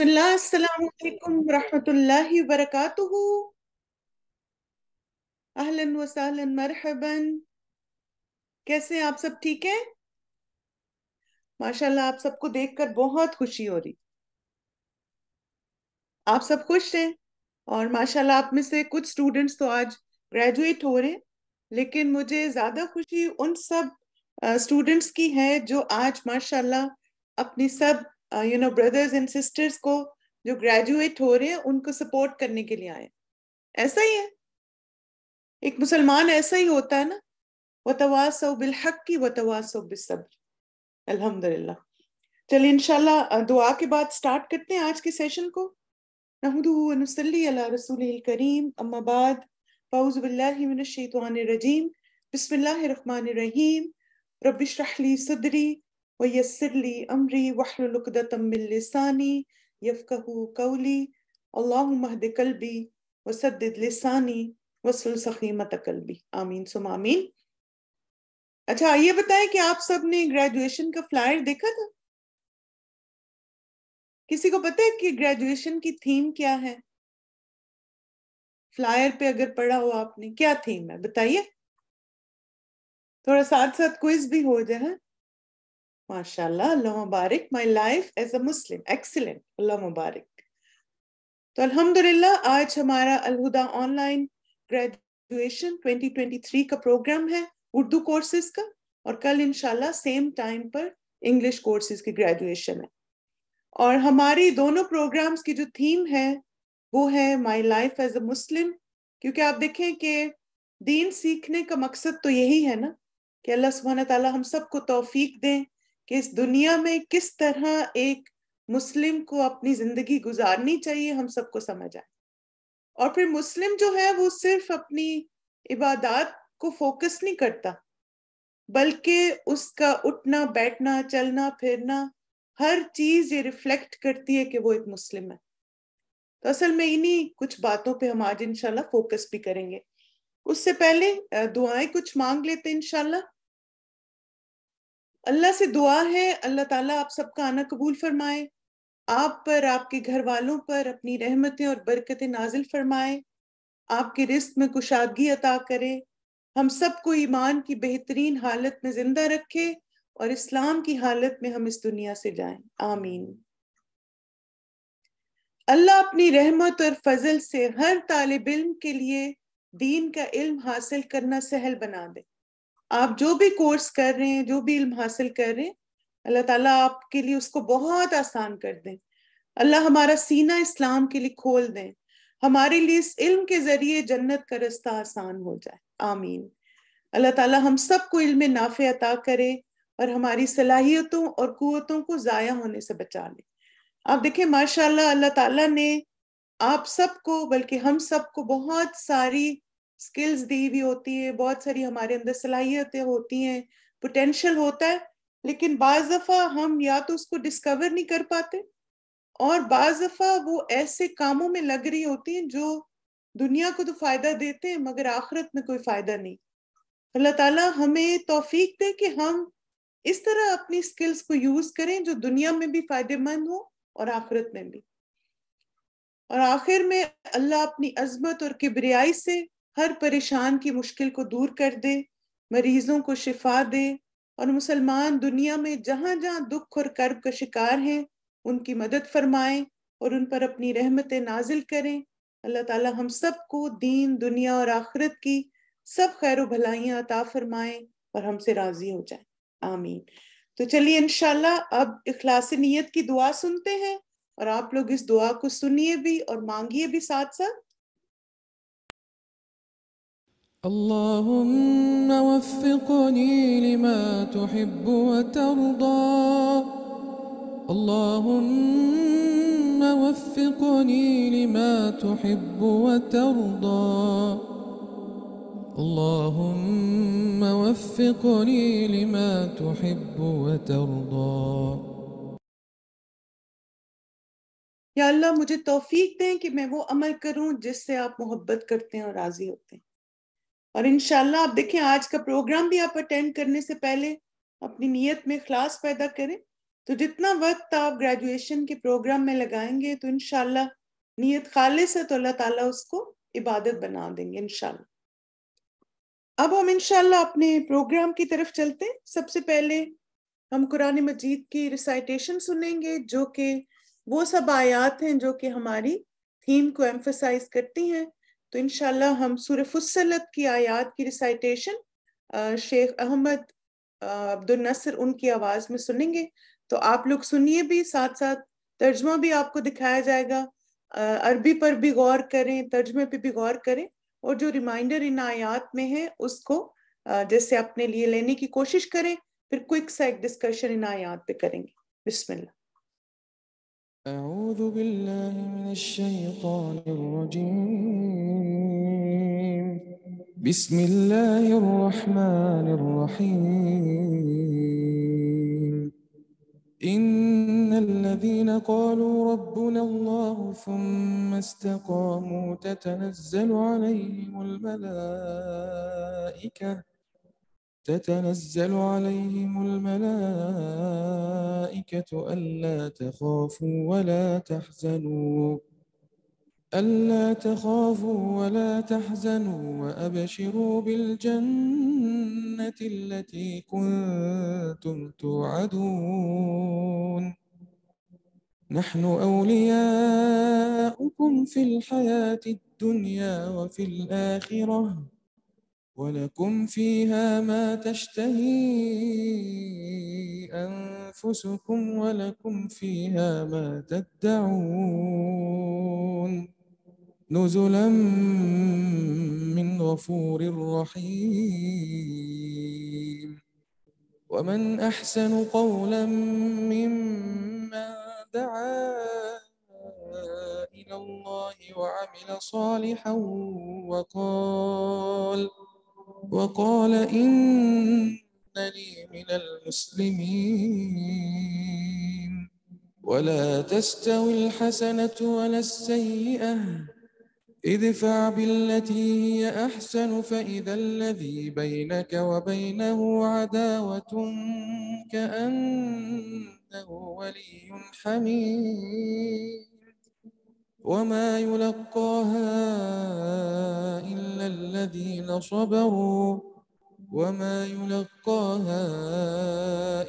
اللہ السلام علیکم ورحمۃ اللہ وبرکاتہ. اہلاً وسہلاً مرحباً. کیسے ہیں آپ سب؟ ٹھیک ہیں ماشاءاللہ. آپ سب کو دیکھ کر بہت خوشی ہو رہی. آپ سب خوش ہیں اور ماشاءاللہ آپ میں سے کچھ اسٹوڈنٹس تو آج گریجویٹ ہو رہے ہیں. لیکن مجھے زیادہ خوشی ان سب اسٹوڈنٹس کی ہے جو آج ماشاءاللہ اپنی سب بردرز اینڈ سسٹرز کو جو گریجویٹ ہو رہے ہیں ان کو سپورٹ کرنے کے لیے آئے. ایسا ہی ہے، ایک مسلمان ایسا ہی ہوتا ہے نا. وَتَوَاصَوْا بِالْحَقِّ وَتَوَاصَوْا بِالصَّبْرِ. الحمدللہ. چلیے انشاءاللہ دعا کے بعد سٹارٹ کرتے ہیں آج کے سیشن کو. نحمدہ ونصلی علی رسولہ الکریم، اما بعد، فاعوذ باللہ من الشیطان الرجیم، بسم اللہ الرحمن الرحیم. رب اشرح لی صدری ویسر لی امری واحلل عقدۃ من لسانی یفقہوا قولی. اللہم اہد قلبی وسدد لسانی واسلل سخیمۃ قلبی. آمین ثم آمین. اچھا یہ بتائیں کہ آپ سب نے گریجویشن کا فلائر دیکھا تھا؟ کسی کو پتہ ہے کہ گریجویشن کی تھیم کیا ہے؟ فلائر پہ اگر پڑھا ہو آپ نے، کیا تھیم ہے بتائیے. تھوڑا ساتھ ساتھ کوئز بھی ہو جائے. ماشاءاللہ، اللہ مبارک. My life as a Muslim. Excellent, اللہ مبارک. تو الحمدللہ آج ہمارا الہدا آن لائن گریجویشن 2023 کا پروگرام ہے اردو کورسز کا، اور کل انشاءاللہ سیم ٹائم پر انگلش کورسز کی گریجویشن ہے. اور ہماری دونوں پروگرامز کی جو تھیم ہے وہ ہے مائی لائف ایز اے مسلم. کیونکہ آپ دیکھیں کہ دین سیکھنے کا مقصد تو یہی ہے نا کہ اللہ سبحانہ تعالیٰ ہم سب کو توفیق دیں کہ اس دنیا میں کس طرح ایک مسلم کو اپنی زندگی گزارنی چاہیے ہم سب کو سمجھ آئے. اور پھر مسلم جو ہے وہ صرف اپنی عبادات کو فوکس نہیں کرتا، بلکہ اس کا اٹھنا بیٹھنا چلنا پھرنا ہر چیز یہ ریفلیکٹ کرتی ہے کہ وہ ایک مسلم ہے. تو اصل میں انہی کچھ باتوں پہ ہم آج انشاءاللہ فوکس بھی کریں گے. اس سے پہلے دعائیں کچھ مانگ لیتے ہیں انشاءاللہ. اللہ سے دعا ہے اللہ تعالیٰ آپ سب کا آنا قبول فرمائے، آپ پر، آپ کے گھر والوں پر اپنی رحمتیں اور برکتیں نازل فرمائے، آپ کے رزق میں کشادگی عطا کرے، ہم سب کو ایمان کی بہترین حالت میں زندہ رکھے اور اسلام کی حالت میں ہم اس دنیا سے جائیں. آمین. اللہ اپنی رحمت اور فضل سے ہر طالب علم کے لیے دین کا علم حاصل کرنا سہل بنا دے. آپ جو بھی کورس کر رہے ہیں، جو بھی علم حاصل کر رہے ہیں، اللہ تعالیٰ آپ کے لیے اس کو بہت آسان کر دیں. اللہ ہمارا سینہ اسلام کے لیے کھول دیں، ہمارے لیے اس علم کے ذریعے جنت کا رستہ آسان ہو جائے. آمین. اللہ تعالیٰ ہم سب کو علم نافع عطا کرے اور ہماری صلاحیتوں اور قوتوں کو ضائع ہونے سے بچا لے. آپ دیکھیں ماشاءاللہ اللہ تعالیٰ نے آپ سب کو، بلکہ ہم سب کو بہت ساری سکلز دی ہوئی ہوتی ہیں، بہت ساری ہمارے اندر صلاحیتیں ہوتی ہیں، پوٹینشل ہوتا ہے، لیکن بعض دفعہ ہم یا تو اس کو ڈسکور نہیں کر پاتے، اور بعض دفعہ وہ ایسے کاموں میں لگ رہی ہوتی ہیں جو دنیا کو تو فائدہ دیتے ہیں مگر آخرت میں کوئی فائدہ نہیں. اللہ تعالیٰ ہمیں توفیق دے کہ ہم اس طرح اپنی سکلز کو یوز کریں جو دنیا میں بھی فائدہ مند ہو اور آخرت میں بھی. اور آخر میں اللہ اپنی عظمت اور کبریائی سے ہر پریشان کی مشکل کو دور کر دے، مریضوں کو شفا دے، اور مسلمان دنیا میں جہاں جہاں دکھ اور کرب کا شکار ہیں ان کی مدد فرمائیں اور ان پر اپنی رحمتیں نازل کریں. اللہ تعالیٰ ہم سب کو دین، دنیا اور آخرت کی سب خیر و بھلائیاں عطا فرمائیں اور ہم سے راضی ہو جائیں. آمین. تو چلیے انشاءاللہ اب اخلاص نیت کی دعا سنتے ہیں، اور آپ لوگ اس دعا کو سنیے بھی اور مانگیے بھی ساتھ ساتھ. اللهم وفقني لما تحب وترضى. اللهم وفقني لما تحب وترضى. اللهم وفقني لما تحب وترضى. یا اللہ مجھے توفیق دیں کہ میں وہ عمل کروں جس سے آپ محبت کرتے ہیں اور راضی ہوتے ہیں. اور انشاءاللہ آپ دیکھیں آج کا پروگرام بھی آپ اٹینڈ کرنے سے پہلے اپنی نیت میں اخلاص پیدا کریں تو جتنا وقت آپ گریجویشن کے پروگرام میں لگائیں گے تو انشاءاللہ نیت خالص ہے تو اللہ تعالیٰ اس کو عبادت بنا دیں گے انشاءاللہ۔ اب ہم انشاءاللہ اپنے پروگرام کی طرف چلتے ہیں۔ سب سے پہلے ہم قرآن مجید کی ریسائٹیشن سنیں گے، جو کہ وہ سب آیات ہیں جو کہ ہماری تھیم کو ایمفسائز کرتی ہیں۔ تو انشاءاللہ ہم سورہ فصلت کی آیات کی ریسائٹیشن شیخ احمد عبد النصر ان کی آواز میں سنیں گے۔ تو آپ لوگ سنیے بھی، ساتھ ساتھ ترجمہ بھی آپ کو دکھایا جائے گا۔ عربی پر بھی غور کریں، ترجمے پہ بھی غور کریں، اور جو ریمائنڈر ان آیات میں ہے اس کو جیسے اپنے لیے لینے کی کوشش کریں، پھر کوئک سا ایک ڈسکشن ان آیات پہ کریں گے۔ بسم اللہ۔ أعوذ بالله من الشيطان الرجيم بسم الله الرحمن الرحيم إن الذين قالوا ربنا الله ثم استقاموا تتنزل عليهم الملائكة ألا تخافوا ولا تحزنوا وأبشروا بالجنة التي كنتم توعدون نحن أولياؤكم في الحياة الدنيا وفي الآخرة وَلَكُمْ فِيهَا مَا تَشْتَهِي أَنفُسُكُمْ وَلَكُمْ فِيهَا مَا تَدَّعُونَ نُزُلًا مِّنْ غَفُورٍ رَّحِيمٍ وَمَنْ أَحْسَنُ قَوْلًا مِّمَّن دَعَا إِلَى اللَّهِ وَعَمِلَ صَالِحًا وقال إنني من المسلمين ولا تستوي الحسنة ولا السيئة ادفع بالتي هي أحسن فإذا الذي بينك وبينه عداوة كأنه ولي حميم وما يلقاها إلا الذين صبروا وما يلقاها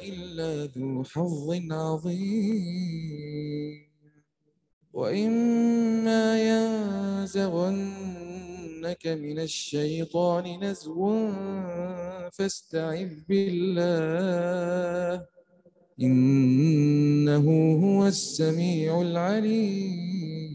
إلا ذو حظ عظيم وإما ينزغنك من الشيطان نزغ فاستعذ بالله إنه هو السميع العليم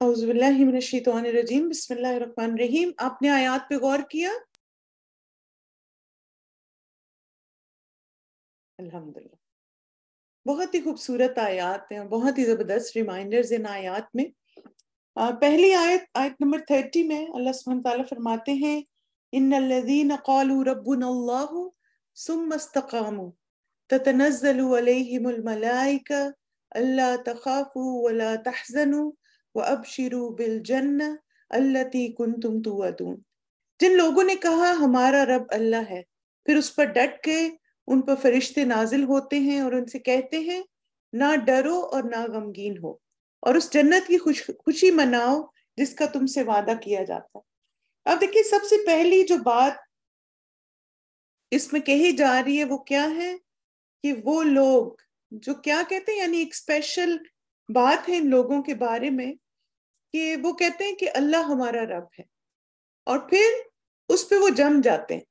اعوذ باللہ من الشیطان الرجیم، بسم اللہ الرحمن الرحیم۔ آپ نے آیات پہ غور کیا؟ الحمدللہ، بہت ہی خوبصورت آیات ہیں، بہت ہی زبردست ریمائنڈرز ان آیات میں۔ پہلی آیت نمبر 30 میں اللہ سبحانہ تعالیٰ فرماتے ہیں ان الذین قالوا ربنا اللہ ثم استقاموا تتنزل علیہم الملائکہ الا تخافوا ولا تحزنوا وَأَبْشِرُوا بِالْجَنَّةِ الَّتِي كُنْتُمْ تُوعَدُونَ۔ جن لوگوں نے کہا ہمارا رب اللہ ہے، پھر اس پر ڈٹ کے ان پر فرشتے نازل ہوتے ہیں اور ان سے کہتے ہیں نہ ڈرو اور نہ غمگین ہو، اور اس جنت کی خوشی مناؤ جس کا تم سے وعدہ کیا جاتا ہے۔ اب دیکھیے، سب سے پہلی جو بات اس میں کہی جا رہی ہے وہ کیا ہے کہ وہ لوگ جو کیا کہتے ہیں، یعنی ایک اسپیشل بات ہے ان لوگوں کے بارے میں کہ وہ کہتے ہیں کہ اللہ ہمارا رب ہے، اور پھر اس پہ وہ جم جاتے ہیں۔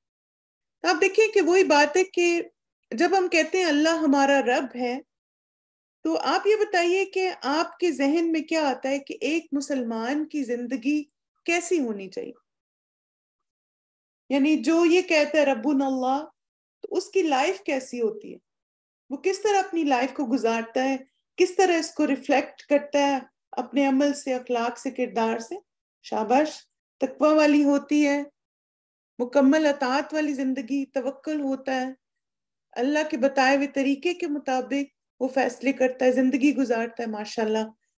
آپ دیکھیں کہ وہی بات ہے کہ جب ہم کہتے ہیں اللہ ہمارا رب ہے، تو آپ یہ بتائیے کہ آپ کے ذہن میں کیا آتا ہے کہ ایک مسلمان کی زندگی کیسی ہونی چاہیے؟ یعنی جو یہ کہتا ہے ربنا اللہ، تو اس کی لائف کیسی ہوتی ہے؟ وہ کس طرح اپنی لائف کو گزارتا ہے، کس طرح اس کو ریفلیکٹ کرتا ہے اپنے عمل سے، اخلاق سے، کردار سے؟ شاباش، تقوی والی ہوتی ہے، مکمل اطاعت والی زندگی، توکل ہوتا ہے، اللہ کے بتائے ہوئے طریقے کے مطابق وہ فیصلے کرتا ہے، زندگی گزارتا ہے، ماشاءاللہ۔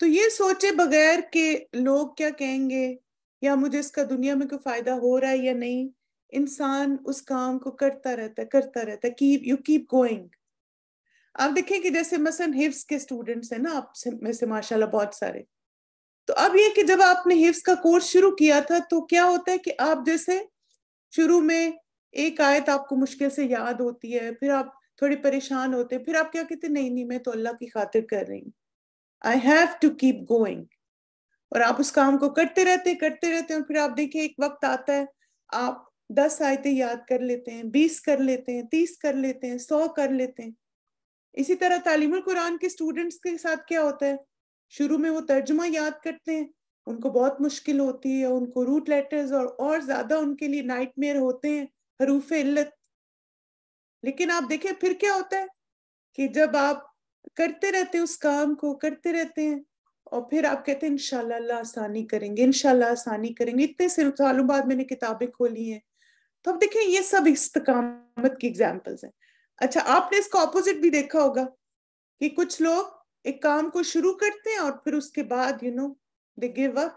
تو یہ سوچے بغیر کہ لوگ کیا کہیں گے یا مجھے اس کا دنیا میں کوئی فائدہ ہو رہا ہے یا نہیں، انسان اس کام کو کرتا رہتا ہے. You keep going. آپ دیکھیں کہ جیسے مثلا حفظ کے اسٹوڈنٹس ہیں نا آپ میں سے ماشاءاللہ بہت سارے، تو اب یہ کہ جب آپ نے حفظ کا کورس شروع کیا تھا تو کیا ہوتا ہے کہ آپ جیسے شروع میں ایک آیت آپ کو مشکل سے یاد ہوتی ہے، پھر آپ تھوڑی پریشان ہوتے ہیں، پھر آپ کیا کہتے ہیں نہیں میں تو اللہ کی خاطر کر رہی ہوں، I have to keep going. اور آپ اس کام کو کرتے رہتے ہیں اور پھر آپ دیکھیں ایک وقت آتا ہے آپ 10 آیتیں یاد کر لیتے ہیں، 20 کر لیتے ہیں، 30 کر لیتے ہیں، 100 کر لیتے ہیں. اسی طرح تعلیم القرآن کے اسٹوڈنٹس کے ساتھ کیا ہوتا ہے، شروع میں وہ ترجمہ یاد کرتے ہیں، ان کو بہت مشکل ہوتی ہے، ان کو روٹ لیٹرز اور زیادہ ان کے لیے نائٹ میئر ہوتے ہیں حروف علت. لیکن آپ دیکھیں پھر کیا ہوتا ہے کہ جب آپ کرتے رہتے ہیں اس کام کو کرتے رہتے ہیں اور پھر آپ کہتے ہیں انشاءاللہ اللہ آسانی کریں گے، انشاءاللہ آسانی کریں گے. اتنے سالوں بعد میں نے کتابیں کھولی ہیں. تو اب دیکھیں یہ سب استقامت کی ایگزامپلز ہیں. اچھا آپ نے اس کا اپوزٹ بھی دیکھا ہوگا کہ کچھ لوگ ایک کام کو شروع کرتے ہیں اور پھر اس کے بعد دے گیو اپ.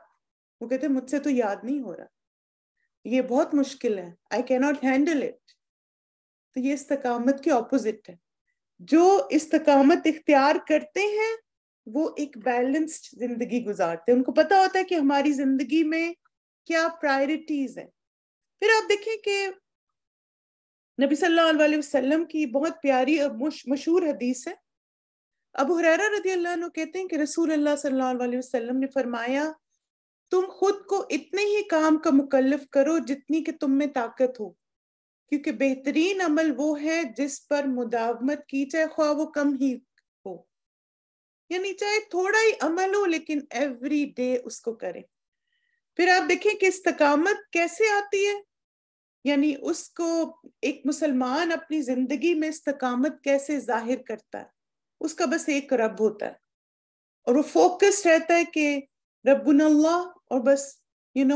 وہ کہتے ہیں مجھ سے تو یاد نہیں ہو رہا، یہ بہت مشکل ہے، I cannot handle it. تو یہ استقامت کے اپوزٹ ہے. جو استقامت اختیار کرتے ہیں وہ ایک بیلنسڈ زندگی گزارتے ہیں، ان کو پتا ہوتا ہے کہ ہماری زندگی میں کیا پرائرٹیز ہیں. پھر آپ دیکھیں کہ نبی صلی اللہ علیہ وسلم کی بہت پیاری اور مشہور حدیث ہے. ابو ہریرہ رضی اللہ عنہ کہتے ہیں کہ رسول اللہ صلی اللہ علیہ وسلم نے فرمایا تم خود کو اتنے ہی کام کا مکلف کرو جتنی کہ تم میں طاقت ہو، کیونکہ بہترین عمل وہ ہے جس پر مداومت کی چاہے خواہ وہ کم ہی ہو، یعنی چاہے تھوڑا ہی عمل ہو لیکن ایوری ڈے اس کو کریں. پھر آپ دیکھیں کہ استقامت کیسے آتی ہے، یعنی اس کو ایک مسلمان اپنی زندگی میں استقامت کیسے ظاہر کرتا ہے. اس کا بس ایک رب ہوتا ہے اور وہ فوکس رہتا ہے کہ ربنا اللہ، اور بس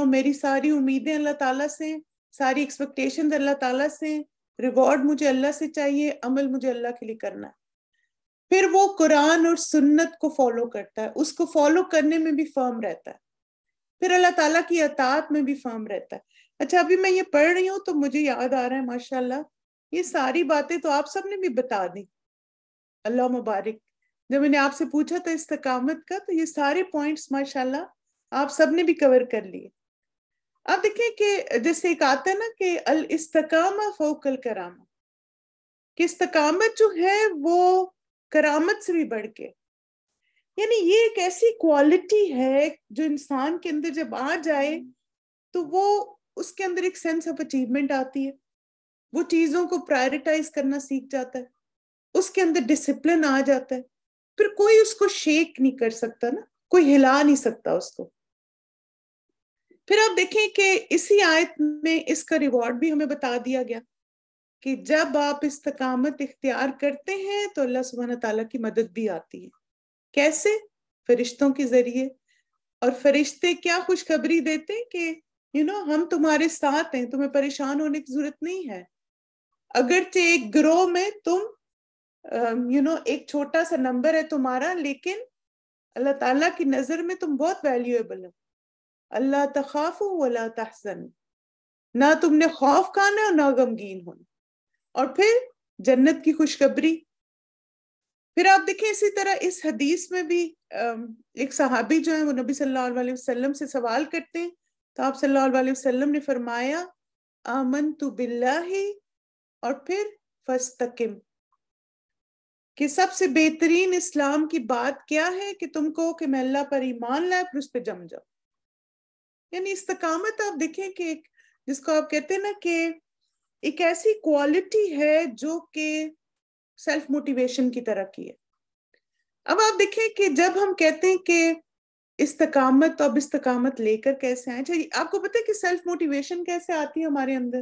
میری ساری امیدیں اللہ تعالیٰ سے، ساری ایکسپیکٹیشنز اللہ تعالیٰ سے، ریوارڈ مجھے اللہ سے چاہیے، عمل مجھے اللہ کے لیے کرنا ہے. پھر وہ قرآن اور سنت کو فالو کرتا ہے، اس کو فالو کرنے میں بھی فرم رہتا ہے، پھر اللہ تعالیٰ کی اطاعت میں بھی فرم رہتا ہے. اچھا ابھی میں یہ پڑھ رہی ہوں تو مجھے یاد آ رہا ہے ماشاءاللہ یہ ساری باتیں تو آپ سب نے بھی بتا دی، اللہ مبارک. جب میں نے آپ سے پوچھا تھا استقامت کا تو یہ سارے پوائنٹس ماشاءاللہ آپ سب نے بھی کور کر لیے. اب دیکھیں کہ جیسے ایک آتا ہے نا کہ الاستقامہ فوق الکرامہ، کہ استقامت جو ہے وہ کرامت سے بھی بڑھ کے، یعنی یہ ایک ایسی کوالٹی ہے جو انسان کے اندر جب آ جائے تو وہ اس کے اندر ایک سینس آف اچیومنٹ آتی ہے، وہ چیزوں کو پرائرٹائز کرنا سیکھ جاتا ہے، اس کے اندر ڈسپلن آ جاتا ہے، پھر کوئی اس کو شیک نہیں کر سکتا نا، کوئی ہلا نہیں سکتا اس کو. پھر آپ دیکھیں کہ اسی آیت میں اس کا ریوارڈ بھی ہمیں بتا دیا گیا کہ جب آپ استقامت اختیار کرتے ہیں تو اللہ سبحانہ تعالیٰ کی مدد بھی آتی ہے. کیسے؟ فرشتوں کے ذریعے. اور فرشتے کیا خوشخبری دیتے ہیں کہ ہم تمہارے ساتھ ہیں، تمہیں پریشان ہونے کی ضرورت نہیں ہے. اگرچہ ایک گروہ میں تم ایک چھوٹا سا نمبر ہے تمہارا، لیکن اللہ تعالیٰ کی نظر میں تم بہت ویلیویبل ہو. اللہ تخافوا ولا تحزنوا، نہ تم نے خوف کھانا اور نہ غمگین ہونا. اور پھر جنت کی خوشخبری. پھر آپ دیکھیں اسی طرح اس حدیث میں بھی ایک صحابی جو ہیں وہ نبی صلی اللہ علیہ وسلم سے سوال کرتے ہیں تو آپ صلی اللہ علیہ وسلم نے فرمایا آمنت باللہ، اور پھر فاستقم، کہ سب سے بہترین اسلام کی بات کیا ہے کہ تم کو کہ میں اللہ پر ایمان لائے پھر اس پہ جم جاؤ. یعنی استقامت آپ دیکھیں کہ جس کو آپ کہتے ہیں نا کہ ایک ایسی کوالٹی ہے جو کہ سیلف موٹیویشن کی طرح کی ہے. اب آپ دیکھیں کہ جب ہم کہتے ہیں کہ استقامت، تو اب استقامت لے کر کیسے آئیں. چاہیے آپ کو پتہ ہے کہ سیلف موٹیویشن کیسے آتی ہے ہمارے اندر.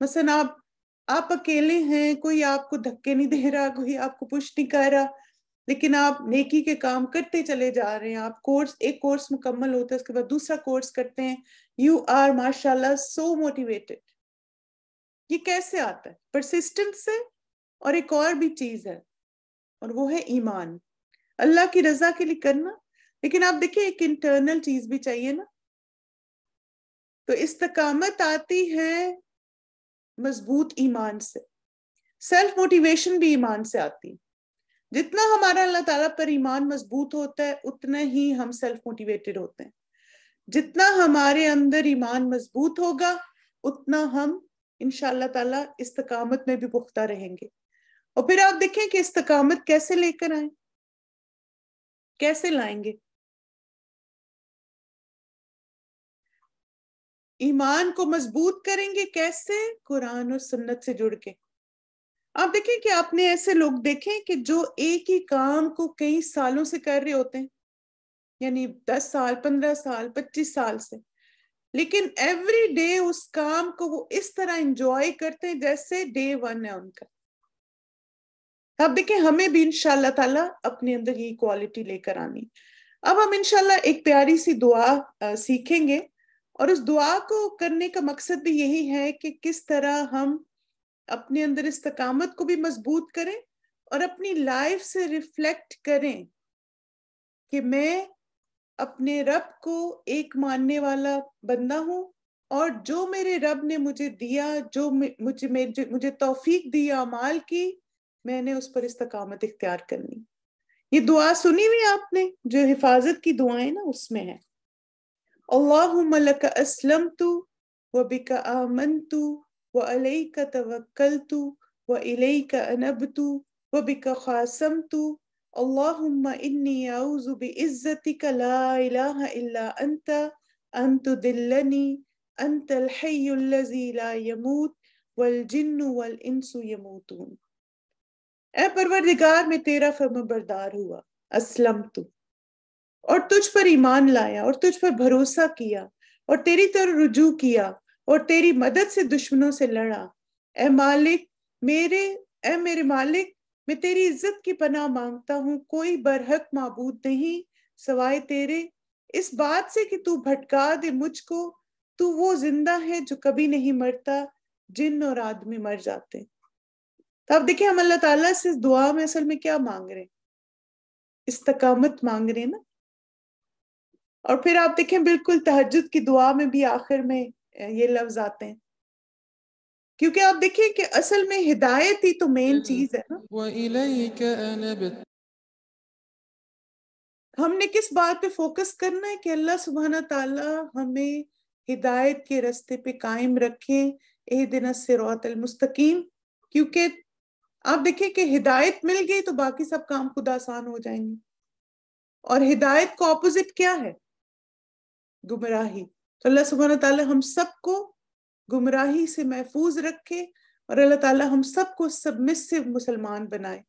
مثلا آپ اکیلے ہیں، کوئی آپ کو دھکے نہیں دے رہا، کوئی آپ کو پش نہیں کر رہا، لیکن آپ نیکی کے کام کرتے چلے جا رہے ہیں. آپ ایک کورس مکمل ہوتا ہے، اس کے بعد دوسرا کورس کرتے ہیں. یو آر ماشاءاللہ سو موٹیویٹڈ. یہ کیسے آتا ہے؟ پرسسٹنس سے. اور ایک اور بھی چیز ہے اور وہ ہے ایمان. اللہ کی رضا کے لیے کرنا. لیکن آپ دیکھیں ایک انٹرنل چیز بھی چاہیے نا. تو استقامت آتی ہے مضبوط ایمان سے. سیلف موٹیویشن بھی ایمان سے آتی ہے. جتنا ہمارا اللہ تعالیٰ پر ایمان مضبوط ہوتا ہے اتنا ہی ہم سیلف موٹیویٹڈ ہوتے ہیں. جتنا ہمارے اندر ایمان مضبوط ہوگا اتنا ہم انشاءاللہ تعالیٰ استقامت میں بھی پختہ رہیں گے. اور پھر آپ دیکھیں کہ استقامت کیسے لے کر آئیں، کیسے لائیں گے. ایمان کو مضبوط کریں گے کیسے؟ قرآن اور سنت سے جڑ کے. آپ دیکھیں کہ آپ نے ایسے لوگ دیکھیں کہ جو ایک ہی کام کو کئی سالوں سے کر رہے ہوتے ہیں، یعنی 10 سال 15 سال 25 سال سے، لیکن ایوری ڈے اس کام کو وہ اس طرح انجوائے کرتے ہیں جیسے ڈے 1 ہے ان کا. اب دیکھیں ہمیں بھی انشاءاللہ تعالیٰ اپنے اندر یہ کوالٹی لے کر آنی. اب ہم انشاءاللہ ایک پیاری سی دعا سیکھیں گے، اور اس دعا کو کرنے کا مقصد بھی یہی ہے کہ کس طرح ہم اپنے اندر استقامت کو بھی مضبوط کریں اور اپنی لائف سے ریفلیکٹ کریں کہ میں اپنے رب کو ایک ماننے والا بندہ ہوں، اور جو میرے رب نے مجھے دیا، جو مجھے توفیق دی اعمال کی، میں نے اس پر استقامت اختیار کرنی. یہ دعا سنی ہوئی آپ نے جو حفاظت کی دعائیں نا اس میں ہے. اللہم لک اسلمت وبک آمنت وعلیک توکلت والیک انبت وبک خاصمت اللہم انی اعوذ بعزتک لا الہ الا انت ان تضلنی انت الحی الذی لا یموت والجن والانس یموتون. اے پروردگار میں تیرا فرمانبردار ہوا، اسلمت، اور تجھ پر ایمان لایا اور تجھ پر بھروسہ کیا اور تیری طرف رجوع کیا اور تیری مدد سے دشمنوں سے لڑا. اے مالک اے میرے مالک، میں تیری عزت کی پناہ مانگتا ہوں. کوئی برحق معبود نہیں سوائے تیرے، اس بات سے کہ تو بھٹکا دے مجھ کو. تو وہ زندہ ہے جو کبھی نہیں مرتا، جن اور آدمی مر جاتے. تو اب دیکھیں ہم اللہ تعالیٰ سے اس دعا میں اصل میں کیا مانگ رہے ہیں؟ استقامت مانگ رہے ہیں نا. اور پھر آپ دیکھیں بالکل تہجد کی دعا میں بھی آخر میں یہ لفظ آتے ہیں، کیونکہ آپ دیکھیں کہ اصل میں ہدایت ہی تو مین چیز ہے نا. وإليك أنبت. ہم نے کس بات پہ فوکس کرنا ہے کہ اللہ سبحانہ تعالیٰ ہمیں ہدایت کے راستے پہ قائم رکھیں. اہدنا الصراط المستقیم. کیونکہ آپ دیکھیں کہ ہدایت مل گئی تو باقی سب کام خود آسان ہو جائیں گے. اور ہدایت کو اپوزٹ کیا ہے؟ گمراہی. تو اللہ سبحانہ تعالیٰ ہم سب کو گمراہی سے محفوظ رکھے، اور اللہ تعالیٰ ہم سب کو سبمسو مسلمان بنائے.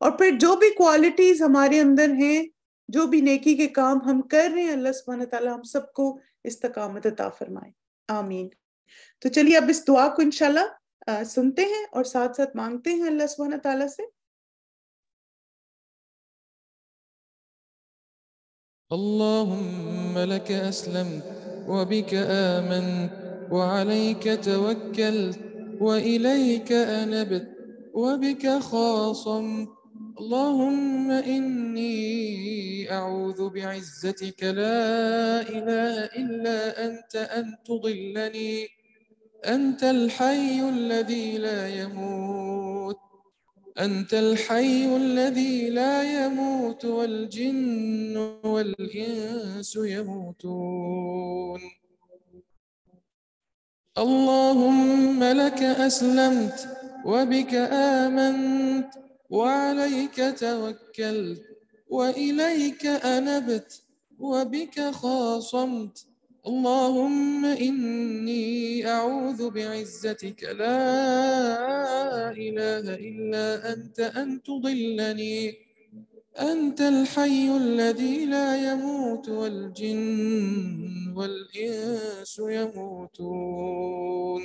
اور پھر جو بھی کوالٹیز ہمارے اندر ہیں، جو بھی نیکی کے کام ہم کر رہے ہیں، اللہ سبحانہ تعالیٰ ہم سب کو استقامت عطا فرمائے. آمین. تو چلیے اب اس دعا کو انشاءاللہ سنتے ہیں اور ساتھ ساتھ مانگتے ہیں اللہ سبحانہ تعالیٰ سے. اللهم لك أسلمت وبك آمنت وعليك توكلت وإليك أنبت وبك خاصمت اللهم إني أعوذ بعزتك لا إله إلا أنت أن تضلني أنت الحي الذي لا يموت أنت الحي الذي لا يموت والجن والإنس يموتون اللهم لك أسلمت وبك آمنت وعليك توكلت وإليك أنبت وبك خاصمت اللهم إني أعوذ بعزتك لا إله إلا أنت أن تضلني أنت الحي الذي لا يموت والجن والإنس يموتون